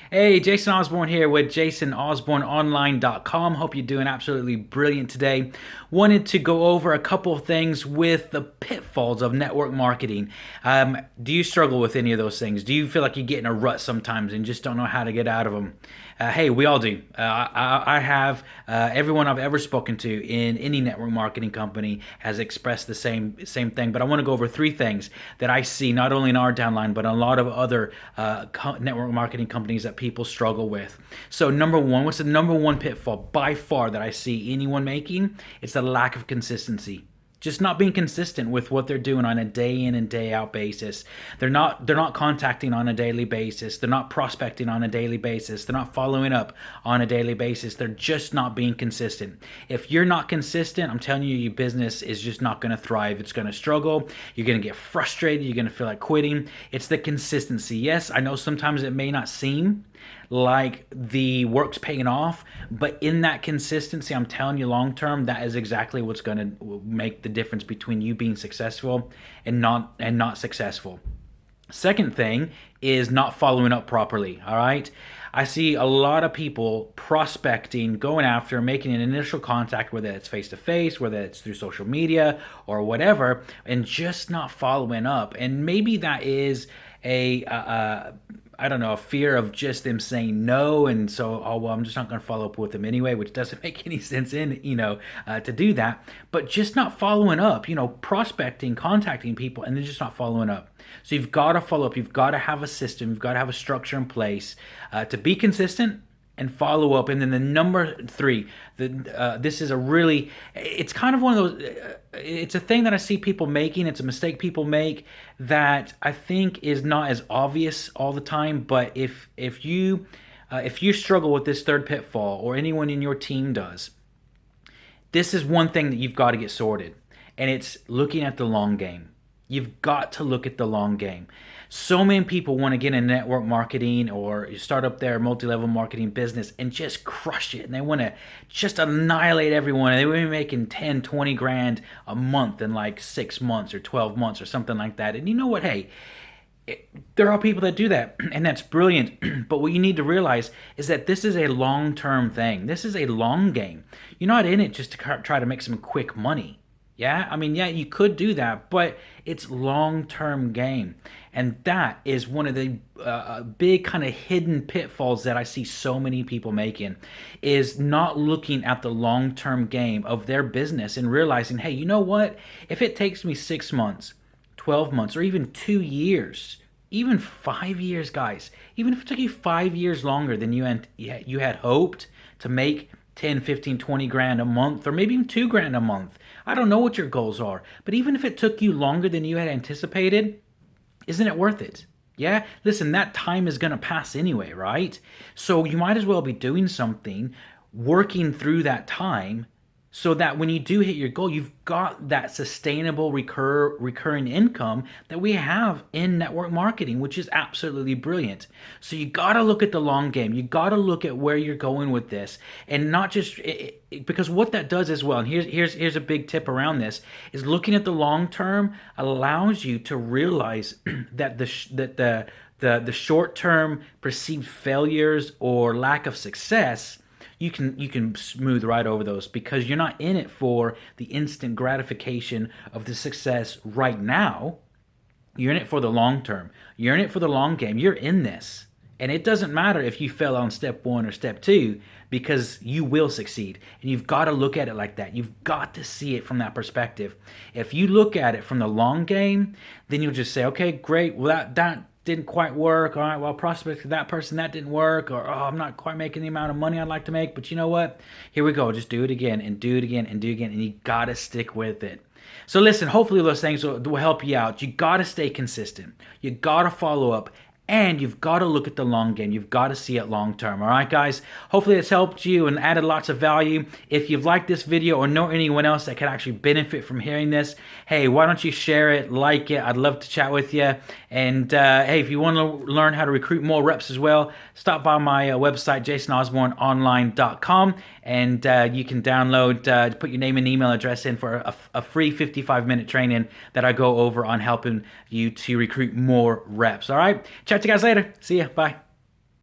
Hey, Jason Osborne here with JasonOsborneOnline.com. Hope you're doing absolutely brilliant today. Wanted to go over a couple of things with the pitfalls of network marketing. Do you struggle with any of those things? Do you feel like you get in a rut sometimes and just don't know how to get out of them? Hey, we all do. I have. Everyone I've ever spoken to in any network marketing company has expressed the same thing. But I want to go over three things that I see not only in our downline but in a lot of other network marketing companies that people struggle with. So number one, what's the number one pitfall by far that I see anyone making? It's the lack of consistency. Just not being consistent with what they're doing on a day in and day out basis. They're not contacting on a daily basis. They're not prospecting on a daily basis. They're not following up on a daily basis. They're just not being consistent. If you're not consistent, I'm telling you, your business is just not going to thrive. It's going to struggle. You're going to get frustrated. You're going to feel like quitting. It's the consistency. Yes, I know sometimes it may not seem like the work's paying off, but in that consistency, I'm telling you, long term, that is exactly what's going to make the difference between you being successful and not successful. Second thing is not following up properly. All right, I see a lot of people prospecting, going after, making an initial contact, whether it's face to face, whether it's through social media or whatever, and just not following up. And maybe that is I don't know, a fear of just them saying no, and so, oh well, I'm just not going to follow up with them anyway, which doesn't make any sense to do that. But just not following up, prospecting, contacting people, and then just not following up. So you've got to follow up. You've got to have a system. You've got to have a structure in place to be consistent and follow up. And then the number three, this is it's kind of one of those, it's a thing that I see people making. It's a mistake people make that I think is not as obvious all the time. But if you struggle with this third pitfall, or anyone in your team does, this is one thing that you've got to get sorted. And it's looking at the long game. You've got to look at the long game. So many people want to get in network marketing or start up their multi-level marketing business and just crush it. And they want to just annihilate everyone. And they want to be making 10, 20 grand a month in like 6 months or 12 months or something like that. And you know what? Hey, there are people that do that, and that's brilliant. But what you need to realize is that this is a long-term thing. This is a long game. You're not in it just to try to make some quick money. Yeah, I mean, yeah, you could do that, but it's long-term game. And that is one of the big kind of hidden pitfalls that I see so many people making, is not looking at the long-term game of their business and realizing, hey, you know what? If it takes me 6 months, 12 months, or even 2 years, even 5 years, guys, even if it took you 5 years longer than you had hoped to make 10, 15, 20 grand a month, or maybe even 2 grand a month. I don't know what your goals are, but even if it took you longer than you had anticipated, isn't it worth it? Yeah? Listen, that time is going to pass anyway, right? So you might as well be doing something, working through that time, so that when you do hit your goal, you've got that sustainable recurring income that we have in network marketing, which is absolutely brilliant. So you got to look at the long game. You got to look at where you're going with this, and not just because what that does as well. And here's a big tip around this: is looking at the long term allows you to realize that the short term perceived failures or lack of success, you can smooth right over those, because you're not in it for the instant gratification of the success right now. You're in it for the long term. You're in it for the long game. You're in this. And it doesn't matter if you fell on step 1 or step 2, because you will succeed. And you've got to look at it like that. You've got to see it from that perspective. If you look at it from the long game, then you'll just say, okay, great. Well, that didn't quite work. All right, well, prospect that person, that didn't work. Or, oh, I'm not quite making the amount of money I'd like to make. But you know what? Here we go. Just do it again and do it again and do it again. And you got to stick with it. So listen, hopefully those things will help you out. You got to stay consistent. You got to follow up. And you've got to look at the long game. You've got to see it long term. All right, guys? Hopefully it's helped you and added lots of value. If you've liked this video or know anyone else that could actually benefit from hearing this, hey, why don't you share it, like it? I'd love to chat with you. And hey, if you want to learn how to recruit more reps as well, stop by my website, JasonOsborneOnline.com, and you can download, put your name and email address in for a free 55-minute training that I go over on helping you to recruit more reps. All right? Chat to you guys later. See ya. Bye.